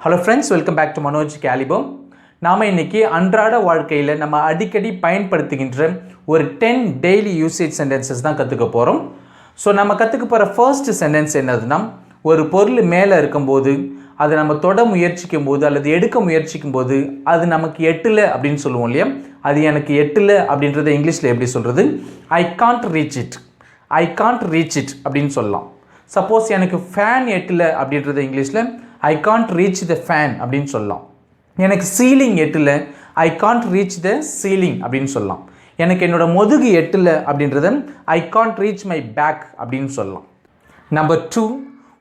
Hello friends, welcome back to Manoj கேலிபம். நாம் இன்றைக்கி அன்றாட வாழ்க்கையில் நம்ம அடிக்கடி பயன்படுத்துகின்ற ஒரு 10 டெய்லி யூசேஜ் சென்டென்சஸ் தான் கற்றுக்க போகிறோம். ஸோ நம்ம கற்றுக்க போகிற ஃபர்ஸ்ட் சென்டென்ஸ் என்னதுன்னா, ஒரு பொருள் மேலே இருக்கும்போது அதை நம்ம தொட முயற்சிக்கும் போது அல்லது எடுக்க முயற்சிக்கும் போது அது நமக்கு எட்டலை அப்படின்னு சொல்லுவோம் இல்லையா? அது எனக்கு எட்டலை அப்படின்றத இங்கிலீஷில் எப்படி சொல்கிறது? I can't reach it, I can't reach it அப்படின்னு சொல்லலாம். சப்போஸ் எனக்கு ஃபேன் எட்டலை அப்படின்றத இங்கிலீஷில் I can't reach the fan அப்படின்னு சொல்லலாம். எனக்கு சீலிங் எட்டலை, I can't reach the ceiling அப்படின்னு சொல்லலாம். எனக்கு என்னோட முதுகு எட்டலை அப்படின்றத I can't reach my back அப்படின்னு சொல்லலாம். நம்பர் 2,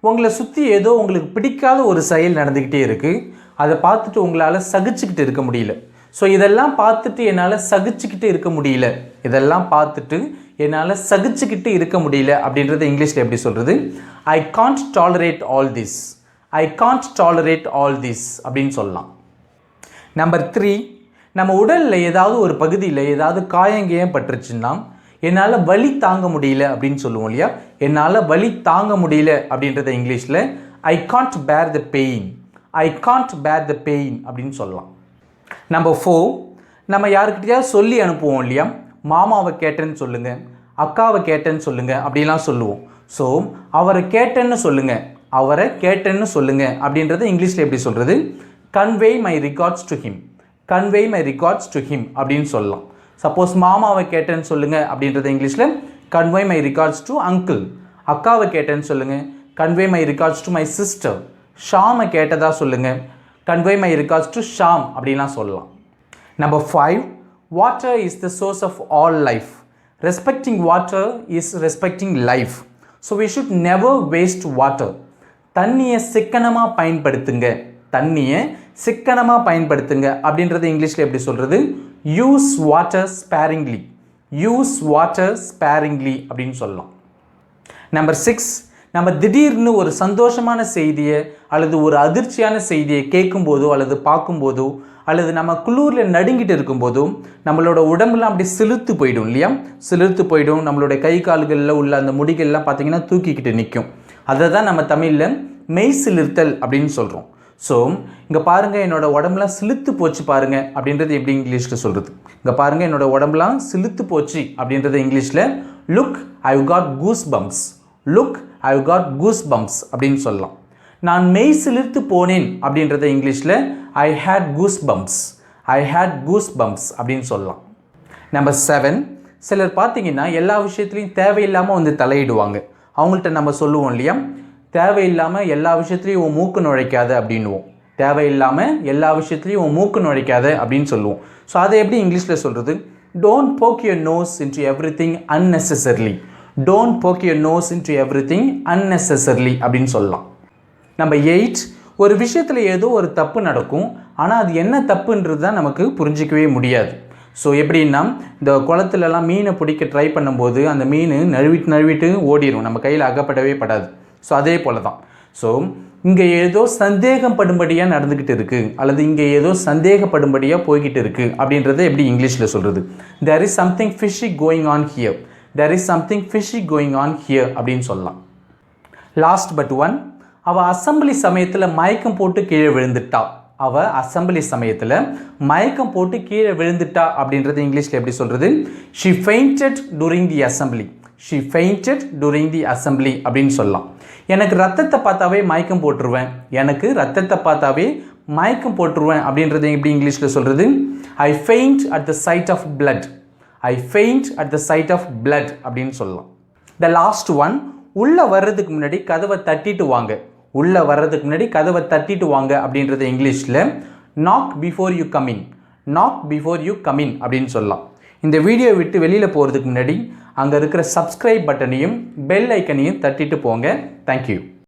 உங்களை சுற்றி ஏதோ உங்களுக்கு பிடிக்காத ஒரு செயல் நடந்துக்கிட்டே இருக்குது. அதை பார்த்துட்டு உங்களால் சகிச்சுக்கிட்டு இருக்க முடியல. ஸோ இதெல்லாம் பார்த்துட்டு என்னால் சகிச்சுக்கிட்டு இருக்க முடியல, இதெல்லாம் பார்த்துட்டு என்னால் சகிச்சுக்கிட்டு இருக்க முடியல அப்படின்றத இங்கிலீஷில் எப்படி சொல்கிறது? I Gantt tolerate all this, I can't tolerate all this அப்படின்னு சொல்லலாம். நம்பர் 3, நம்ம உடலில் ஏதாவது ஒரு பகுதியில் ஏதாவது காயங்கேயம் பட்டுருச்சுன்னா என்னால் வலி தாங்க முடியல அப்படின்னு சொல்லுவோம் இல்லையா? என்னால் வலி தாங்க முடியல அப்படின்றத இங்கிலீஷில் ஐ காண்ட் பேர் த பெயின், ஐ காண்ட் பேர் த பெயின் அப்படின்னு சொல்லலாம். நம்பர் 4, நம்ம யாருக்கிட்டையாவது சொல்லி அனுப்புவோம் இல்லையா? மாமாவை கேட்டேன்னு சொல்லுங்கள், அக்காவை கேட்டேன்னு சொல்லுங்கள் அப்படிலாம் சொல்லுவோம். ஸோ அவரை கேட்டேன்னு சொல்லுங்கள், அவரை கேட்டேன்னு சொல்லுங்கள் அப்படின்றத இங்கிலீஷில் எப்படி சொல்கிறது? Convey my regards to him, convey my regards to him அப்படின்னு சொல்லலாம். சப்போஸ் மாமாவை கேட்டேன்னு சொல்லுங்கள் அப்படின்றத இங்கிலீஷில் convey my regards to uncle. அக்காவை கேட்டேன்னு சொல்லுங்கள், convey my regards to my sister. ஷாமை கேட்டதாக சொல்லுங்கள், convey my regards to Sham அப்படின்லாம் சொல்லலாம். Number 5, water is the source of all life. Respecting water is respecting life. So we should never waste water. தண்ணியை சிக்கனமாக பயன்படுத்துங்க, தண்ணியை சிக்கனமாக பயன்படுத்துங்க அப்படின்றது இங்கிலீஷில் எப்படி சொல்கிறது? Use water sparingly, use water sparingly அப்படின்னு சொல்லலாம். நம்பர் 6, நம்ம திடீர்னு ஒரு சந்தோஷமான செய்தியை அல்லது ஒரு அதிர்ச்சியான செய்தியை கேட்கும்போதோ அல்லது பார்க்கும்போதோ அல்லது நம்ம குளூரில் நடுங்கிட்டு இருக்கும்போதோ நம்மளோட உடம்புலாம் அப்படி சிலுத்து போயிடும் இல்லையா? சிலுத்து போயிடும். நம்மளோட கை கால்களில் உள்ள அந்த முடிகள்லாம் பார்த்திங்கன்னா தூக்கிக்கிட்டு நிற்கும். அதை தான் நம்ம தமிழில் மெய் சிலிர்த்தல் அப்படின்னு சொல்கிறோம். ஸோ இங்கே பாருங்கள், என்னோட உடம்புலாம் சிலுத்து போச்சு பாருங்கள் அப்படின்றது எப்படி இங்கிலீஷில் சொல்கிறது? இங்கே பாருங்கள், என்னோட உடம்புலாம் சிலுத்து போச்சு அப்படின்றது இங்கிலீஷில் look I got goose bumps, look I got goose bumps அப்படின்னு சொல்லலாம். நான் மெய் சிலிர்த்து போனேன் அப்படின்றத இங்கிலீஷில் I had goose bumps, I had goose bumps அப்படின்னு சொல்லலாம். நம்பர் 7, சிலர் பார்த்தீங்கன்னா எல்லா விஷயத்துலையும் தேவையில்லாமல் வந்து தலையிடுவாங்க. அவங்கள்ட்ட நம்ம சொல்லுவோம் இல்லையா? தேவையில்லாமல் எல்லா விஷயத்துலையும் உன் மூக்கு நுழைக்காத அப்படின்வோம். தேவையில்லாமல் எல்லா விஷயத்துலையும் உன் மூக்கு நுழைக்காத அப்படின்னு சொல்லுவோம். ஸோ அதை எப்படி இங்கிலீஷில் சொல்கிறது? Don't poke your nose into everything unnecessarily, don't poke your nose into everything unnecessarily அப்படின்னு சொல்லலாம். நம்பர் 8, ஒரு விஷயத்தில் ஏதோ ஒரு தப்பு நடக்கும், ஆனால் அது என்ன தப்புன்றது தான் நமக்கு புரிஞ்சிக்கவே முடியாது. ஸோ எப்படின்னா, இந்த குளத்துலலாம் மீனை பிடிக்க ட்ரை பண்ணும்போது அந்த மீன் நழுவிட்டு ஓடிடும், நம்ம கையில் அகப்படவே படாது. ஸோ அதே போல தான். ஸோ இங்கே ஏதோ சந்தேகப்படும்படியாக நடந்துக்கிட்டு இருக்குது அல்லது இங்கே ஏதோ சந்தேகப்படும்படியாக போய்கிட்டு இருக்குது அப்படின்றத எப்படி இங்கிலீஷில் சொல்கிறது? There is something fishy going on here, there is something fishy going on here அப்படின்னு சொல்லலாம். லாஸ்ட் பட் ஒன், அவள் அசம்பிளி சமயத்தில் மயக்கம் போட்டு கீழே விழுந்துட்டா. அவள் அசம்பிளி சமயத்தில் மயக்கம் போட்டு கீழே விழுந்துட்டா அப்படின்றது இங்கிலீஷில் எப்படி சொல்கிறது? She fainted during the assembly, she fainted during the assembly அப்படின்னு சொல்லலாம். எனக்கு ரத்தத்தை பார்த்தாவே மயக்கம் போட்டுருவேன், எனக்கு ரத்தத்தை பார்த்தாவே மயக்கம் போட்டுருவேன் அப்படின்றது எப்படி இங்கிலீஷில் சொல்கிறது? I faint at the sight of blood, I faint at the sight of blood அப்படின்னு சொல்லலாம். த லாஸ்ட் ஒன், உள்ளே வர்றதுக்கு முன்னாடி கதவை தட்டிட்டு வாங்க, உள்ளே வர்றதுக்கு முன்னாடி கதவை தட்டிட்டு வாங்க அப்படின்றத இங்கிலீஷில் knock before you come in, knock before you come in அப்படின்னு சொல்லலாம். இந்த வீடியோ விட்டு வெளியில் போகிறதுக்கு முன்னாடி அங்கே இருக்கிற சப்ஸ்கிரைப் பட்டனையும் பெல் ஐக்கனையும் தட்டிட்டு போங்க. தேங்க்யூ.